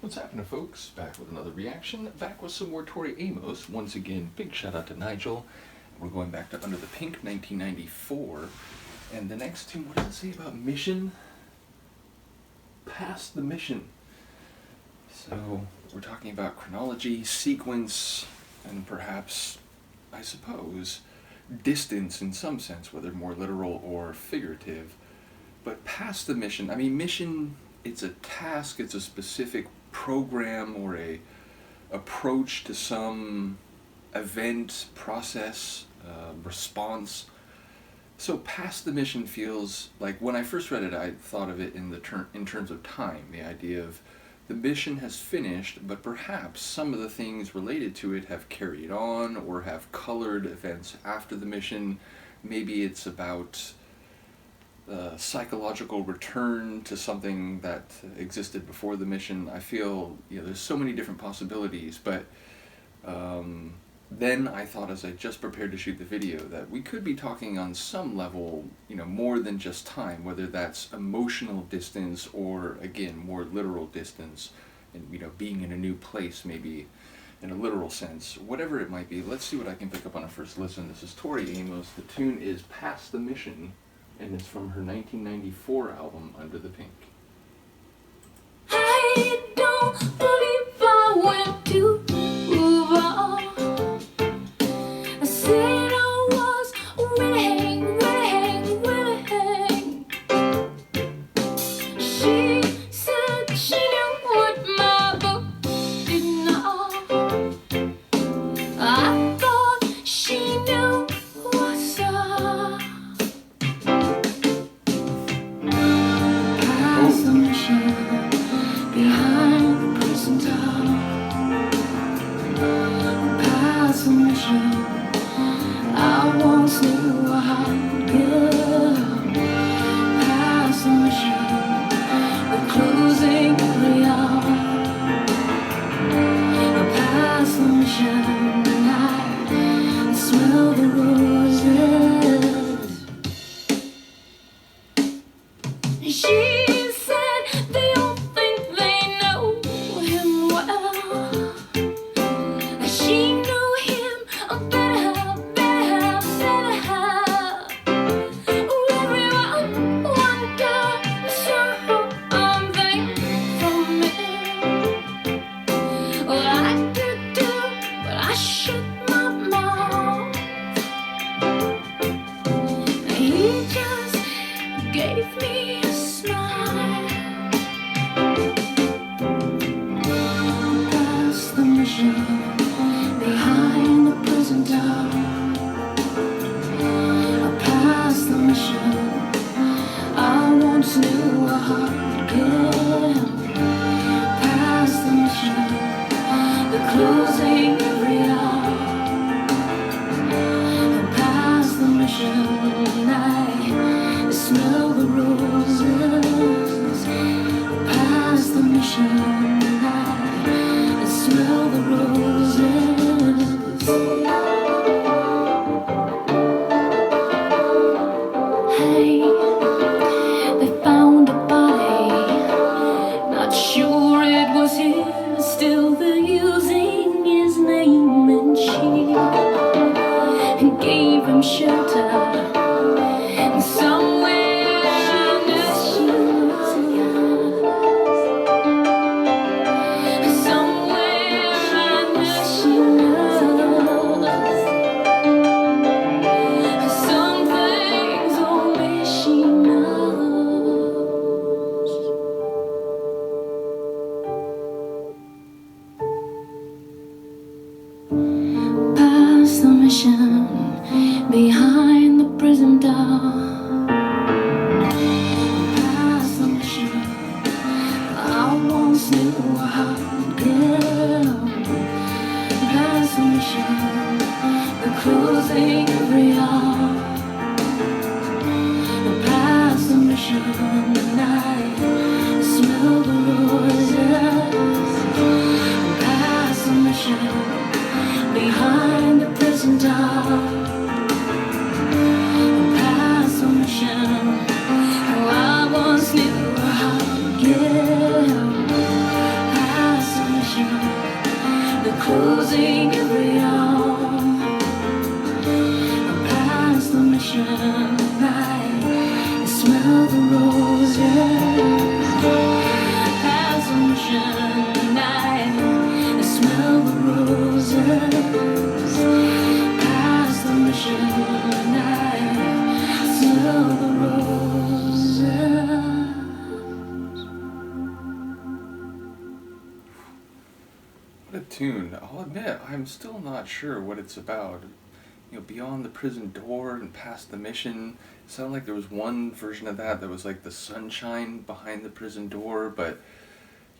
What's happening, folks? Back with another reaction, back with some more Tori Amos. Once again, big shout out to Nigel. We're going back to Under the Pink, 1994. And the next tune, what does it say about mission? Past the mission. So, we're talking about chronology, sequence, and perhaps, I suppose, distance in some sense, whether more literal or figurative. But past the mission, I mean, mission, it's a task, it's a specific program or a approach to some event, process, response. So past the mission feels like, when I first read it, I thought of it in terms of time, the idea of the mission has finished, but perhaps some of the things related to it have carried on or have colored events after the mission. Maybe it's about psychological return to something that existed before the mission. I feel, there's so many different possibilities, but then I thought, as I just prepared to shoot the video, that we could be talking on some level, more than just time, whether that's emotional distance or, again, more literal distance, and, being in a new place, maybe in a literal sense. Whatever it might be, let's see what I can pick up on a first listen. This is Tori Amos. The tune is Past the Mission, and it's from her 1994 album, Under the Pink. I don't believe I went too far. I said I was willing. She said she knew what my book did not. I thought she knew what's up. Past the mission, behind the prison door. Past the mission, I once knew a hot girl. Past the mission, we're closing every hour. Past the mission, I smell the roses. She said they all think they know him well. She knew him better. Everyone wondered something from it. Well, I did too, but I shut my mouth. He just gave me a smile. Past the mission, behind the prison door. Past the mission, I once knew a hot girl. Past the mission, they're closing every hour. Past the mission, I smell the roses. Past the mission, I smell the roses. Hey, they found a body, not sure it was his, still they're using his name and cheek, and gave him shelter. Somewhere under shoes, somewhere under shoes. Some things only she knows. Past the mission, behind the prison door. Past the mission, I once knew a hot girl. Past the mission, we're closing every hour. Past the mission, I smell the roses. Past the mission, behind the prison door. Past the mission, how I once knew a hot girl. Past What a tune. I'll admit, I'm still not sure what it's about. You know, beyond the prison door and past the mission. It sounded like there was one version of that was like the sunshine behind the prison door, but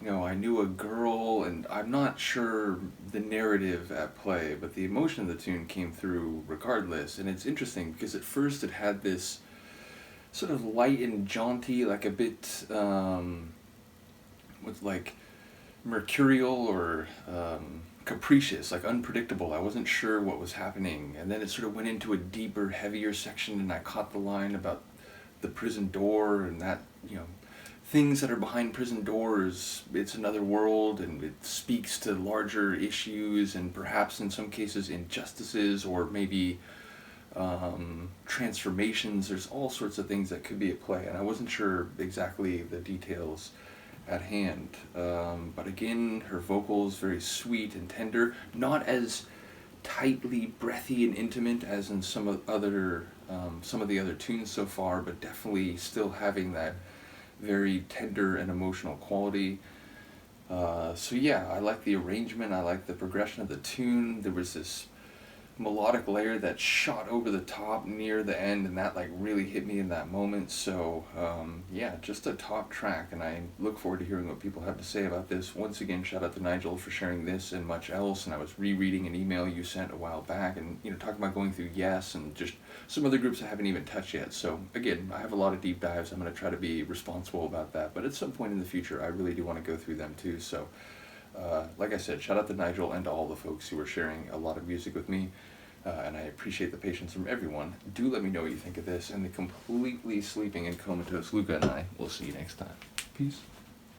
you know, I knew a girl, and I'm not sure the narrative at play, but the emotion of the tune came through regardless. And it's interesting because at first it had this sort of light and jaunty, like a bit, with like mercurial or capricious, like unpredictable. I wasn't sure what was happening. And then it sort of went into a deeper, heavier section, and I caught the line about the prison door and that, you know, things that are behind prison doors, it's another world, and it speaks to larger issues and perhaps in some cases injustices or maybe transformations. There's all sorts of things that could be at play, and I wasn't sure exactly the details at hand. But again, her vocals very sweet and tender, not as tightly breathy and intimate as in some of the other tunes so far, but definitely still having that very tender and emotional quality. So yeah, I like the arrangement, I like the progression of the tune. There was this melodic layer that shot over the top near the end, and that like really hit me in that moment. So yeah, just a top track, and I look forward to hearing what people have to say about this. Once again, shout out to Nigel for sharing this and much else. And I was rereading an email you sent a while back, and you know, talking about going through Yes and just some other groups I haven't even touched yet. So again, I have a lot of deep dives. I'm going to try to be responsible about that, but at some point in the future I really do want to go through them too. So like I said, shout out to Nigel and to all the folks who are sharing a lot of music with me, and I appreciate the patience from everyone. Do let me know what you think of this, and the completely sleeping and comatose Luca and I will see you next time. Peace.